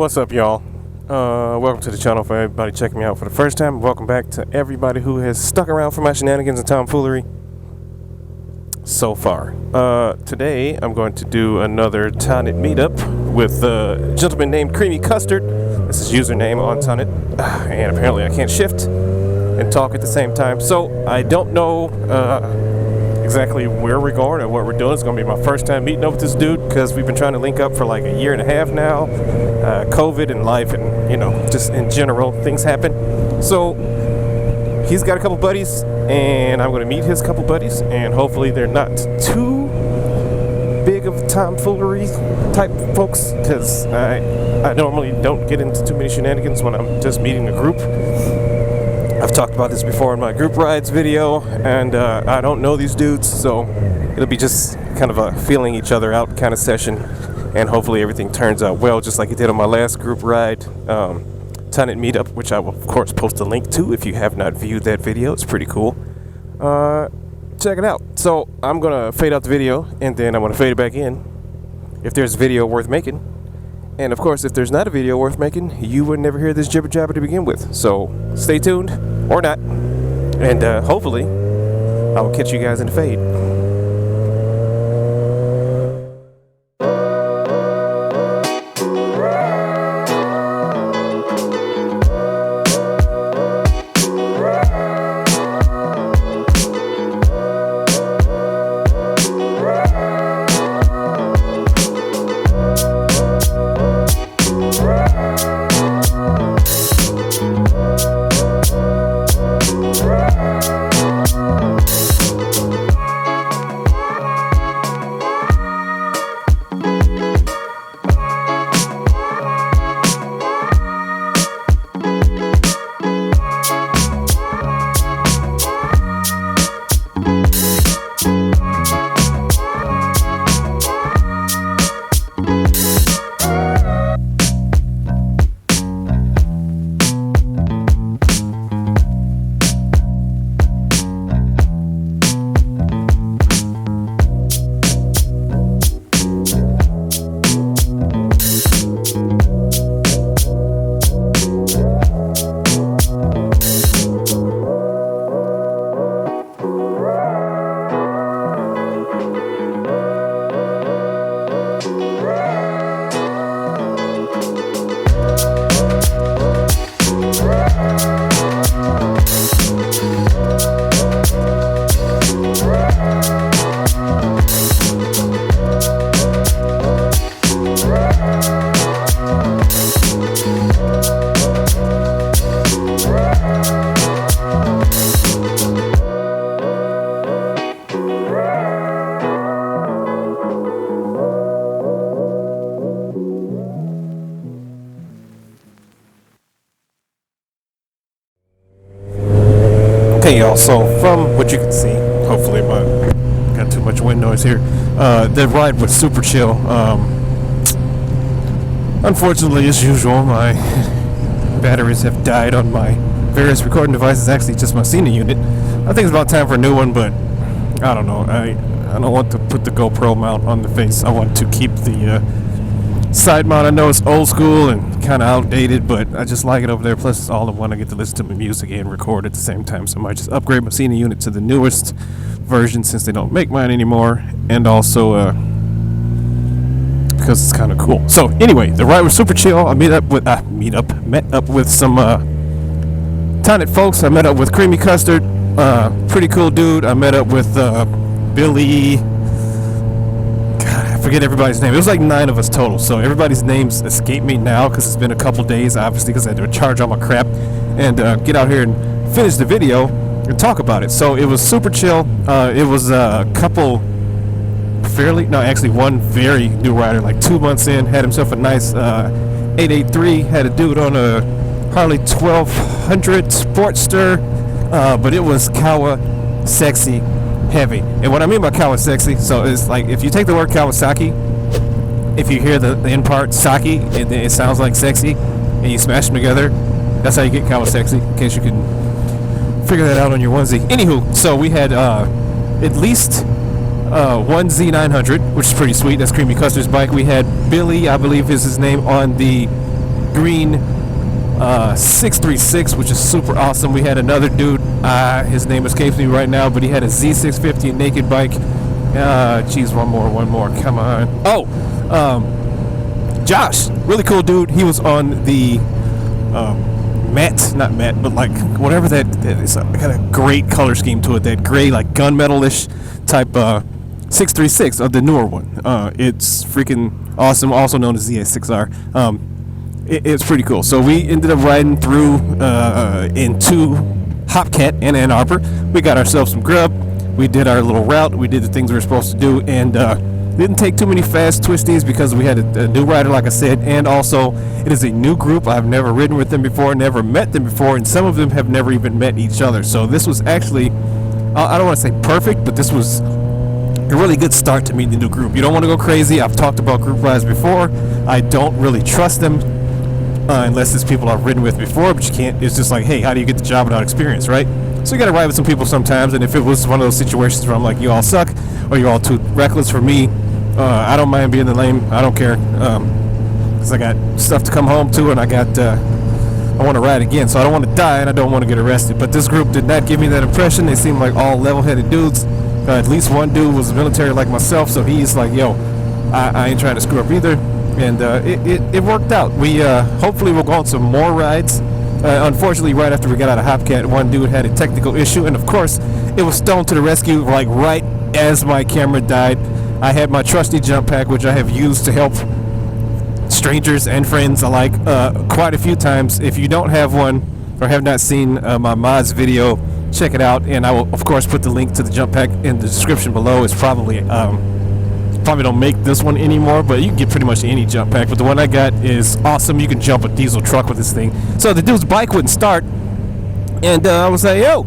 What's up, y'all? Welcome to the channel for everybody checking me out for the first time. Welcome back to everybody who has stuck around for my shenanigans and tomfoolery so far. Today, I'm going to do another TONIT meetup with a gentleman named Creamy Custard. This is username on TONIT. And apparently I can't shift and talk at the same time. So, I don't know exactly where we're going or what we're doing. It's going to be my first time meeting up with this dude because we've been trying to link up for like a year and a half now. COVID and life and, you know, just in general, things happen. So he's got a couple buddies and I'm going to meet his couple buddies and hopefully they're not too big of tomfoolery type folks because I normally don't get into too many shenanigans when I'm just meeting a group. I've talked about this before in my group rides video, and I don't know these dudes, so it'll be just kind of a feeling each other out kind of session, and hopefully everything turns out well, just like it did on my last group ride, TONIT meetup, which I will of course post a link to if you have not viewed that video. It's pretty cool. Check it out. So I'm gonna fade out the video, and then I'm gonna fade it back in if there's a video worth making. And of course, if there's not a video worth making, you would never hear this jibber jabber to begin with. So stay tuned, or not, and hopefully I will catch you guys in the fade. Okay, y'all, so from what you can see, hopefully, but got too much wind noise here, the ride was super chill. Unfortunately, as usual, my batteries have died on my various recording devices, actually just my Cena unit. I think it's about time for a new one, but I don't know, I don't want to put the GoPro mount on the face. I want to keep the side mount. I know it's old school and kind of outdated, but I just like it over there. Plus, it's all in one. I get to listen to my music and record at the same time. So I might just upgrade my Cena unit to the newest version since they don't make mine anymore, and also because it's kind of cool. So anyway, the ride was super chill. I met up with some TONIT folks. I met up with Creamy Custard, pretty cool dude. I met up with Billy. I forget everybody's name. It was like 9 of us total, so everybody's names escape me now because it's been a couple days, obviously, because I had to charge all my crap and get out here and finish the video and talk about it. So it was super chill. It was a couple one very new rider, like 2 months in, had himself a nice 883, had a dude on a Harley 1200 Sportster, but it was Kawasaki heavy. And what I mean by Kawasaki, so it's like if you take the word Kawasaki, if you hear the end part Saki, it sounds like sexy, and you smash them together, that's how you get Kawasaki, in case you can figure that out on your onesie. Anywho, so we had at least one Z900, which is pretty sweet. That's Creamy Custard's bike. We had Billy, I believe is his name, on the green 636, which is super awesome. We had another dude, his name escapes me right now, but he had a Z650 naked bike. Geez, one more, come on. Oh, Josh, really cool dude. He was on the not matte, but like whatever that is, got a great color scheme to it. That gray, like gunmetal-ish type 636, the newer one. It's freaking awesome. Also known as ZA6R. It's pretty cool. So we ended up riding through into Hopcat and Ann Arbor. We got ourselves some grub. We did our little route. We did the things we were supposed to do, and didn't take too many fast twisties because we had a new rider, like I said, and also it is a new group. I've never ridden with them before, never met them before, and some of them have never even met each other. So this was actually, I don't want to say perfect, but this was a really good start to meeting the new group. You don't want to go crazy. I've talked about group rides before. I don't really trust them unless it's people I've ridden with before, but you can't. It's just like, hey, how do you get the job without experience, right? So you got to ride with some people sometimes, and if it was one of those situations where I'm like, you all suck, or you're all too reckless for me, I don't mind being the lame. I don't care, because I got stuff to come home to, and I want to ride again, so I don't want to die, and I don't want to get arrested. But this group did not give me that impression. They seemed like all level-headed dudes. At least one dude was military like myself, so he's like, yo, I ain't trying to screw up either. And it worked out. We hopefully we'll go on some more rides. Unfortunately, right after we got out of Hopcat, one dude had a technical issue, and of course, it was Stone to the rescue. Like right as my camera died, I had my trusty jump pack, which I have used to help strangers and friends alike quite a few times. If you don't have one or have not seen my mods video, check it out, and I will of course put the link to the jump pack in the description below. It's probably don't make this one anymore, but you can get pretty much any jump pack, but the one I got is awesome. You can jump a diesel truck with this thing. So the dude's bike wouldn't start, and I was like, yo,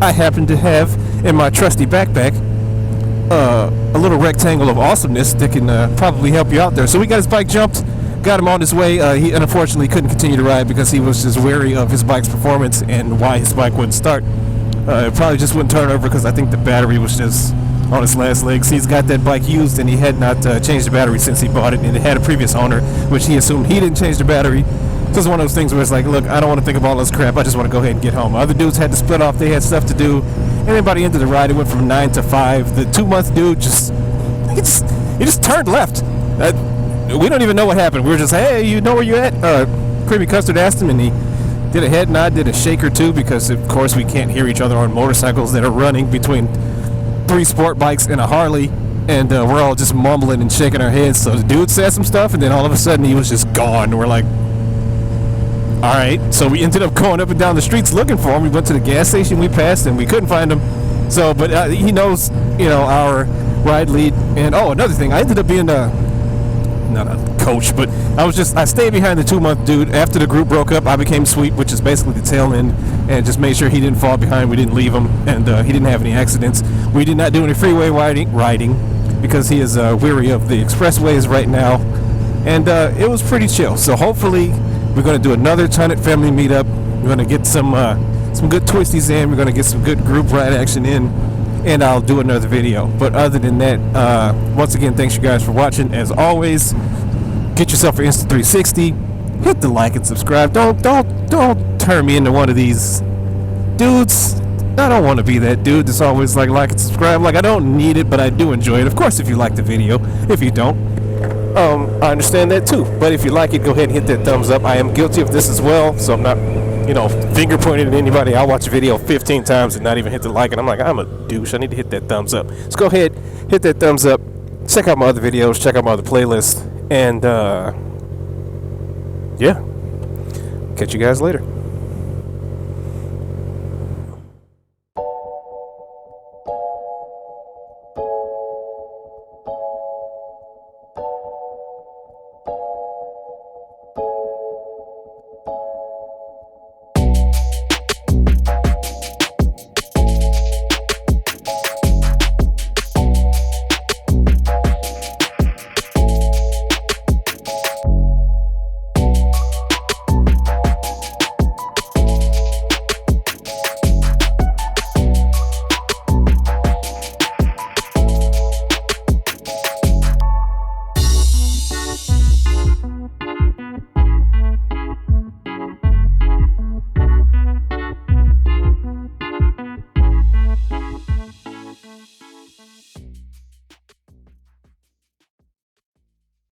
I happen to have in my trusty backpack a little rectangle of awesomeness that can probably help you out there. So we got his bike jumped, got him on his way. He unfortunately couldn't continue to ride because he was just wary of his bike's performance and why his bike wouldn't start. It probably just wouldn't turn over because I think the battery was just on its last legs. He's got that bike used, and he had not changed the battery since he bought it, and it had a previous owner, which he assumed he didn't change the battery. So it's one of those things where it's like, look, I don't want to think of all this crap. I just want to go ahead and get home. Other dudes had to split off. They had stuff to do, and then by the end of the ride, it went from 9 to 5. The 2-month dude he just turned left. We don't even know what happened. We were just, hey, you know where you at? Creamy Custard asked him, and he did a head nod, did a shake or two, because of course we can't hear each other on motorcycles that are running between 3 sport bikes and a Harley, and we're all just mumbling and shaking our heads. So the dude said some stuff, and then all of a sudden he was just gone. We're like, all right. So we ended up going up and down the streets looking for him. We went to the gas station we passed, and we couldn't find him. So, but he knows, our ride lead. And oh, another thing, I ended up being not a coach, but I stayed behind the 2-month dude. After the group broke up, I became sweep, which is basically the tail end, and just made sure he didn't fall behind. We didn't leave him, and he didn't have any accidents. We did not do any freeway riding because he is weary of the expressways right now, and it was pretty chill. So hopefully we're going to do another TONIT family meetup. We're going to get some good twisties in. We're going to get some good group ride action in, and I'll do another video. But other than that, once again, thanks you guys for watching. As always, get yourself an Insta360. Hit the like and subscribe. Don't turn me into one of these dudes. I don't want to be that dude that's always like and subscribe. Like, I don't need it, but I do enjoy it. Of course, if you like the video. If you don't, I understand that too. But if you like it, go ahead and hit that thumbs up. I am guilty of this as well, so I'm not, finger pointing at anybody. I'll watch a video 15 times and not even hit the like, and I'm like, I'm a douche. I need to hit that thumbs up. So go ahead, hit that thumbs up. Check out my other videos. Check out my other playlists. And, yeah. Catch you guys later.